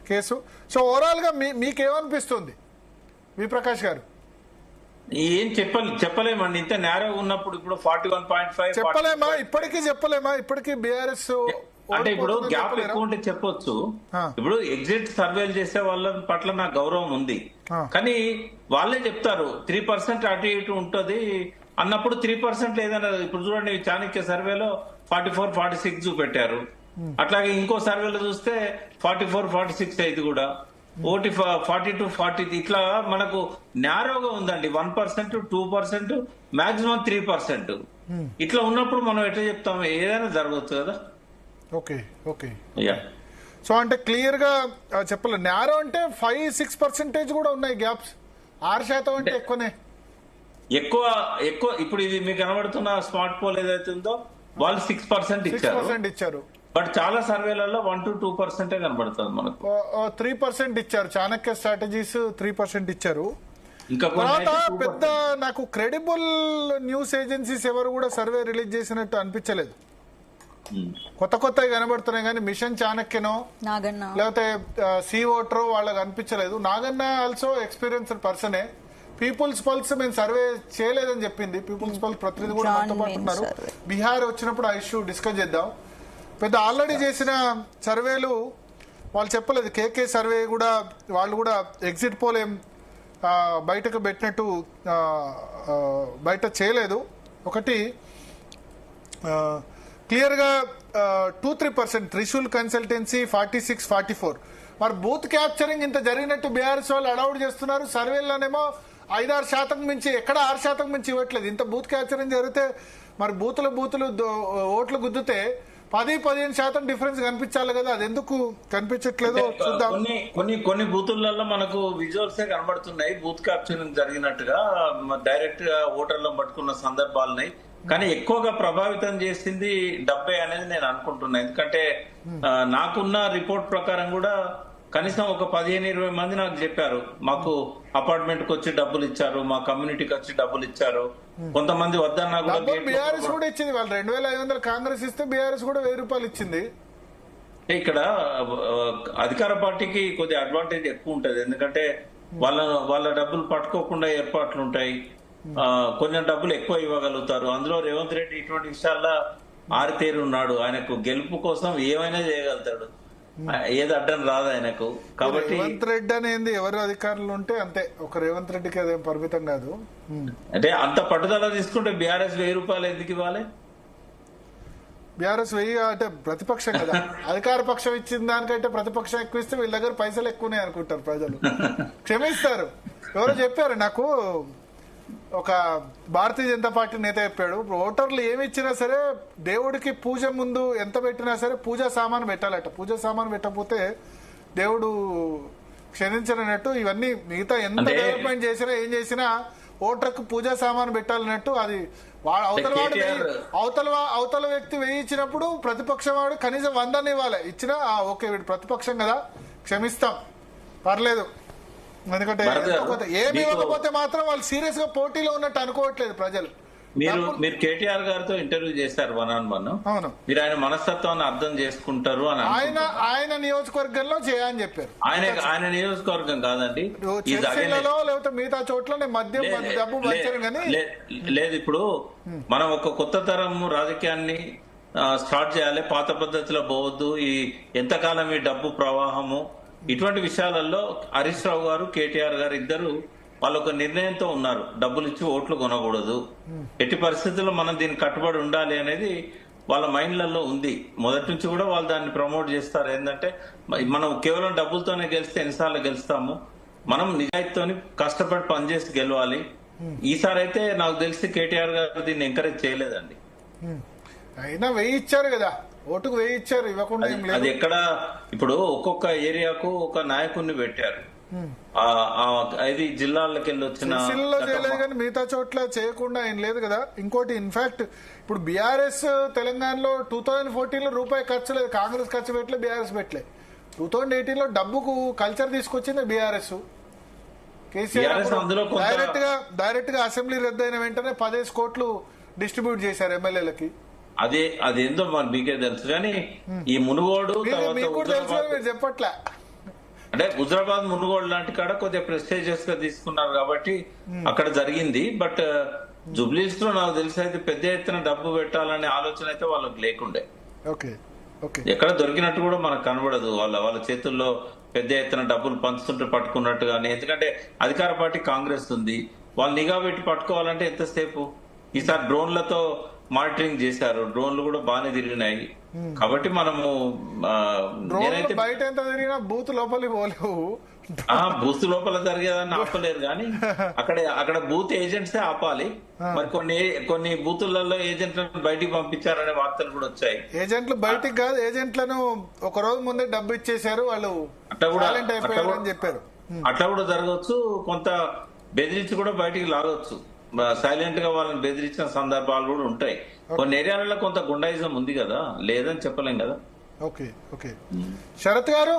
Case. So overall గా మీకేమనిపిస్తుంది వి ప్రకాష్ గారు? ఏం చెప్పలేమండి. ఇంత నేరో ఉన్నప్పుడు ఇప్పుడు 41.5 చెప్పలేమా? ఇప్పటికీ బీఆర్ఎస్ అంటే ఇప్పుడు గ్యాప్ ఎక్కువ ఉంటే చెప్పొచ్చు. ఇప్పుడు ఎగ్జిట్ సర్వేలు చేసే వాళ్ళ పట్ల నాకు గౌరవం ఉంది, కానీ వాళ్ళే చెప్తారు 3% అటు ఇటు ఉంటది అన్నప్పుడు 3% లేదన్న. ఇప్పుడు చూడండి చాణక్య సర్వేలో 44-46 చూపెట్టారు. అట్లాగే ఇంకో సర్వేలో చూస్తే 44-46 ఇది కూడా ఓటి 40-40 ఇట్లా మనకు నేరోగా ఉందండి. 1%, 2%, మాక్సిమం 3%. ఇట్లా ఉన్నప్పుడు మనం ఎట్లా చెప్తాం? ఏదైనా జరగవచ్చు కదా. ఓకే. సో అంటే క్లియర్ గా చెప్పలేదు. నేరో అంటే 5-6% కూడా ఉన్నాయి గ్యాప్స్. 6% అంటే ఎక్కువనే. ఎక్కువ ఇప్పుడు ఇది మీకు కనబడుతున్న స్మార్ట్ పోల్ ఏదైతే ఉందో వాళ్ళు 6% ఇచ్చారు. బట్ చాలా సర్వేలలో 1-2% కనబడుతుంది మనకు. 3% ఇచ్చారు. చాణక్య స్ట్రాటజీస్ 3% ఇచ్చారు. ఇంకా పెద్ద నాకు క్రెడిబుల్ న్యూస్ ఏజెన్సీస్ ఎవరు కూడా సర్వే రిలీజ్ చేసినట్టు అనిపించలేదు. కొత్తవి కనబడుతున్నాయి కానీ మిషన్ చాణక్యనో లేకపోతే సి ఓటరో వాళ్ళకి అనిపించలేదు. నాగన్న ఆల్సో ఎక్స్పీరియన్స్డ్ పర్సనే. పీపుల్స్ పల్స్ మేము సర్వే చేయలేదని చెప్పింది. పీపుల్స్ పల్స్ ప్రతినిధి కూడా మనతో పాటు ఉన్నారు. బీహార్ వచ్చినప్పుడు ఆ ఇష్యూ డిస్కస్ చేద్దాం. పెద్ద ఆల్రెడీ చేసిన సర్వేలు వాళ్ళు చెప్పలేదు. కేకే సర్వే కూడా వాళ్ళు కూడా ఎగ్జిట్ పోల్ ఏం బయటకు పెట్టినట్టు బయట చేయలేదు. ఒకటి క్లియర్గా 2-3%. త్రిశూల్ కన్సల్టెన్సీ 46-44. మరి బూత్ క్యాప్చరింగ్ ఇంత జరిగినట్టు బీఆర్ఎస్ వాళ్ళు అలౌడ్ చేస్తున్నారు. సర్వేలోనేమో 5-6% మించి, ఎక్కడ 6% మించి ఇవ్వట్లేదు. ఇంత బూత్ క్యాప్చరింగ్ జరిగితే మరి బూతులు ఓట్లు గుద్దితే 10-15% డిఫరెన్స్ కనిపించాలి కదా. అది ఎందుకు కనిపించట్లేదు చూద్దాం. కొన్ని బూతులలో మనకు విజువల్స్ కనబడుతున్నాయి బూత్ క్యాప్చరింగ్ జరిగినట్టుగా. డైరెక్ట్ గా ఓటర్లను పట్టుకున్న సందర్భాలున్నాయి. కానీ ఎక్కువగా ప్రభావితం చేసింది డబ్బే అనేది నేను అనుకుంటున్నా. ఎందుకంటే నాకున్న రిపోర్ట్ ప్రకారం కూడా కనీసం ఒక 15-20 మంది నాకు చెప్పారు, మాకు అపార్ట్మెంట్ కి వచ్చి డబ్బులు ఇచ్చారు, మా కమ్యూనిటీకి వచ్చి డబ్బులు ఇచ్చారు. కొంతమంది వద్దన్నా కూడా బీఆర్ఎస్ కూడా ఇచ్చింది. వాళ్ళు 2500 కాంగ్రెస్ ఇస్తే బీఆర్ఎస్ కూడా 1000 రూపాయలు ఇచ్చింది. ఇక్కడ అధికార పార్టీకి కొద్దిగా అడ్వాంటేజ్ ఎక్కువ ఉంటది. ఎందుకంటే వాళ్ళ డబ్బులు పట్టుకోకుండా ఏర్పాట్లు ఉంటాయి. కొంచెం డబ్బులు ఎక్కువ ఇవ్వగలుగుతారు. అందులో రేవంత్ రెడ్డి ఇటువంటి విషయాల్లో ఆరితేరు ఉన్నాడు. ఆయనకు గెలుపు కోసం ఏమైనా చేయగలుగుతాడు. ఏది అడ్డం రాదు ఆయనకు. కాబట్టి రేవంత్ రెడ్డి అనేది ఎవరు అధికారులు ఉంటే అంతే. ఒక రేవంత్ రెడ్డికి అదేం పరిమితం కాదు. అంటే అంత పట్టుదల తీసుకుంటే బీఆర్ఎస్ 1000 రూపాయలు ఎందుకు ఇవ్వాలి? బీఆర్ఎస్ 1000 అంటే ప్రతిపక్షం కదా. అధికార పక్షం ఇచ్చిన దానికంటే ప్రతిపక్షం ఎక్కువ ఇస్తే వీళ్ళ దగ్గర పైసలు ఎక్కువనే అనుకుంటారు ప్రజలు. క్షమిస్తారు. ఎవరో చెప్పారు నాకు, ఒక భారతీయ జనతా పార్టీ నేత చెప్పాడు, ఓటర్లు ఏమి ఇచ్చినా సరే దేవుడికి పూజ ముందు ఎంత పెట్టినా సరే పూజా సామాను పెట్టాలట. పూజా సామాను పెట్టకపోతే దేవుడు క్షమించనట్టు. ఇవన్నీ మిగతా ఎంత డెవలప్మెంట్ చేసినా ఏం చేసినా ఓటర్కు పూజా సామాను పెట్టాలన్నట్టు. అది అవతల వ్యక్తి వేయించినప్పుడు ప్రతిపక్షం వాడు కనీసం 100 ఇవ్వాలి. ఇచ్చినా ఓకే వీడు ప్రతిపక్షం కదా క్షమిస్తాం పర్లేదు. ఎందుకంటే ఏమి ఇవ్వకపోతే మాత్రం వాళ్ళు సీరియస్ గా పోటీలో ఉన్నట్టు అనుకోవట్లేదు ప్రజలు. మీరు కేటీఆర్ గారితో ఇంటర్వ్యూ చేశారు 1-on-1. అవును. మీరు ఆయన మనస్తత్వాన్ని అర్థం చేసుకుంటారు అని ఆయన నియోజకవర్గంలో చేయని చెప్పారు. ఆయన నియోజకవర్గం కాదండి, లేకపోతే మిగతా చోట్ల మద్యం డబ్బు మంచారు కానీ లేదు. ఇప్పుడు మనం ఒక కొత్త తరం రాజకీయాన్ని స్టార్ట్ చేయాలి. పాత పద్ధతిలో పోవద్దు. ఈ ఎంతకాలం ఈ డబ్బు ప్రవాహము ఇటువంటి విషయాలలో హరీష్ రావు గారు, కేటీఆర్ గారు ఇద్దరు వాళ్ళు ఒక నిర్ణయంతో ఉన్నారు. డబ్బులు ఇచ్చి ఓట్లు కొనకూడదు, ఎట్టి పరిస్థితుల్లో మనం దీనికి కట్టుబడి ఉండాలి అనేది వాళ్ళ మైండ్లలో ఉంది. మొదటి నుంచి కూడా వాళ్ళు దాన్ని ప్రమోట్ చేస్తారు. ఏంటంటే మనం కేవలం డబ్బులతోనే గెలిస్తే ఎన్నిసార్లు గెలుస్తాము, మనం నిజాయితీతోని కష్టపడి పనిచేసి గెలవాలి. ఈసారి అయితే నాకు తెలిసి కేటీఆర్ గారు దీన్ని ఎంకరేజ్ చేయలేదండి. అయినా 1000 ఇచ్చారు కదా, ఓటుకు 1000 ఇచ్చారు, ఇవ్వకుండా. అది ఎక్కడ ఇప్పుడు ఒక్కొక్క ఏరియాకు ఒక నాయకుడిని పెట్టారు. 5 జిల్లాలకు వెళ్ళి వచ్చిన చేయలేదు కానీ మిగతా చోట్ల చేయకుండా ఏం లేదు కదా. ఇంకోటి ఇన్ఫాక్ట్ ఇప్పుడు బీఆర్ఎస్ తెలంగాణలో 2014లో రూపాయి ఖర్చు లేదు. కాంగ్రెస్ ఖర్చు పెట్టలే, బీఆర్ఎస్ పెట్టలే. 2018లో డబ్బుకు కల్చర్ తీసుకొచ్చింది బీఆర్ఎస్. కేసీఆర్ డైరెక్ట్ గా అసెంబ్లీ రద్దయిన వెంటనే 10 కోట్లు డిస్ట్రిబ్యూట్ చేశారు ఎమ్మెల్యేలకి. అదేందో మరి మీకే తెలుసు. కానీ ఈ మునుగోడు మీరు చెప్పట్లే అంటే హుజరాబాద్ మునుగోడు లాంటి కాడ కొద్దిగా ప్రెస్టేజియస్ గా తీసుకున్నారు కాబట్టి అక్కడ జరిగింది. బట్ జూబ్లీస్ లో నాకు తెలిసి అయితే పెద్ద ఎత్తున డబ్బు పెట్టాలనే ఆలోచన అయితే వాళ్ళకి లేకుండే. ఎక్కడ దొరికినట్టు కూడా మనకు కనబడదు. వాళ్ళ చేతుల్లో పెద్ద ఎత్తున డబ్బులు పంచుతుంటే పట్టుకున్నట్టు కానీ. ఎందుకంటే అధికార పార్టీ కాంగ్రెస్ ఉంది, వాళ్ళు నిఘా పెట్టి పట్టుకోవాలంటే ఎంతసేపు? ఈసారి డ్రోన్లతో మానిటరింగ్ చేశారు, డ్రోన్లు కూడా బాగానే తిరిగినాయి. కాబట్టి మనము నేనైతే బయట ఎంత తిరిగినా బూత్ లోపలికి పోలేవు. బూత్ లోపల జరిగేదాన్ని ఆపలేరు కానీ అక్కడ బూత్ ఏజెంట్సే ఆపాలి. మరి కొన్ని బూతులలో ఏజెంట్లను బయటికి పంపించారనే వార్తలు కూడా వచ్చాయి. ఏజెంట్లు బయటికి కాదు, ఏజెంట్లను ఒక రోజు ముందే డబ్బు ఇచ్చేశారు వాళ్ళు, అట్లా కూడా చెప్పారు. అట్లా కూడా జరగవచ్చు. కొంత బెదిరించి కూడా బయటికి లాగొచ్చు. సైలెంట్ గా వాళ్ళని బెదిరించిన సందర్భాలు కూడా ఉంటాయి. కొన్ని ఏరియాలలో కొంత గుండాయిజం ఉంది కదా, లేదని చెప్పలేం కదా. శరత్ గారు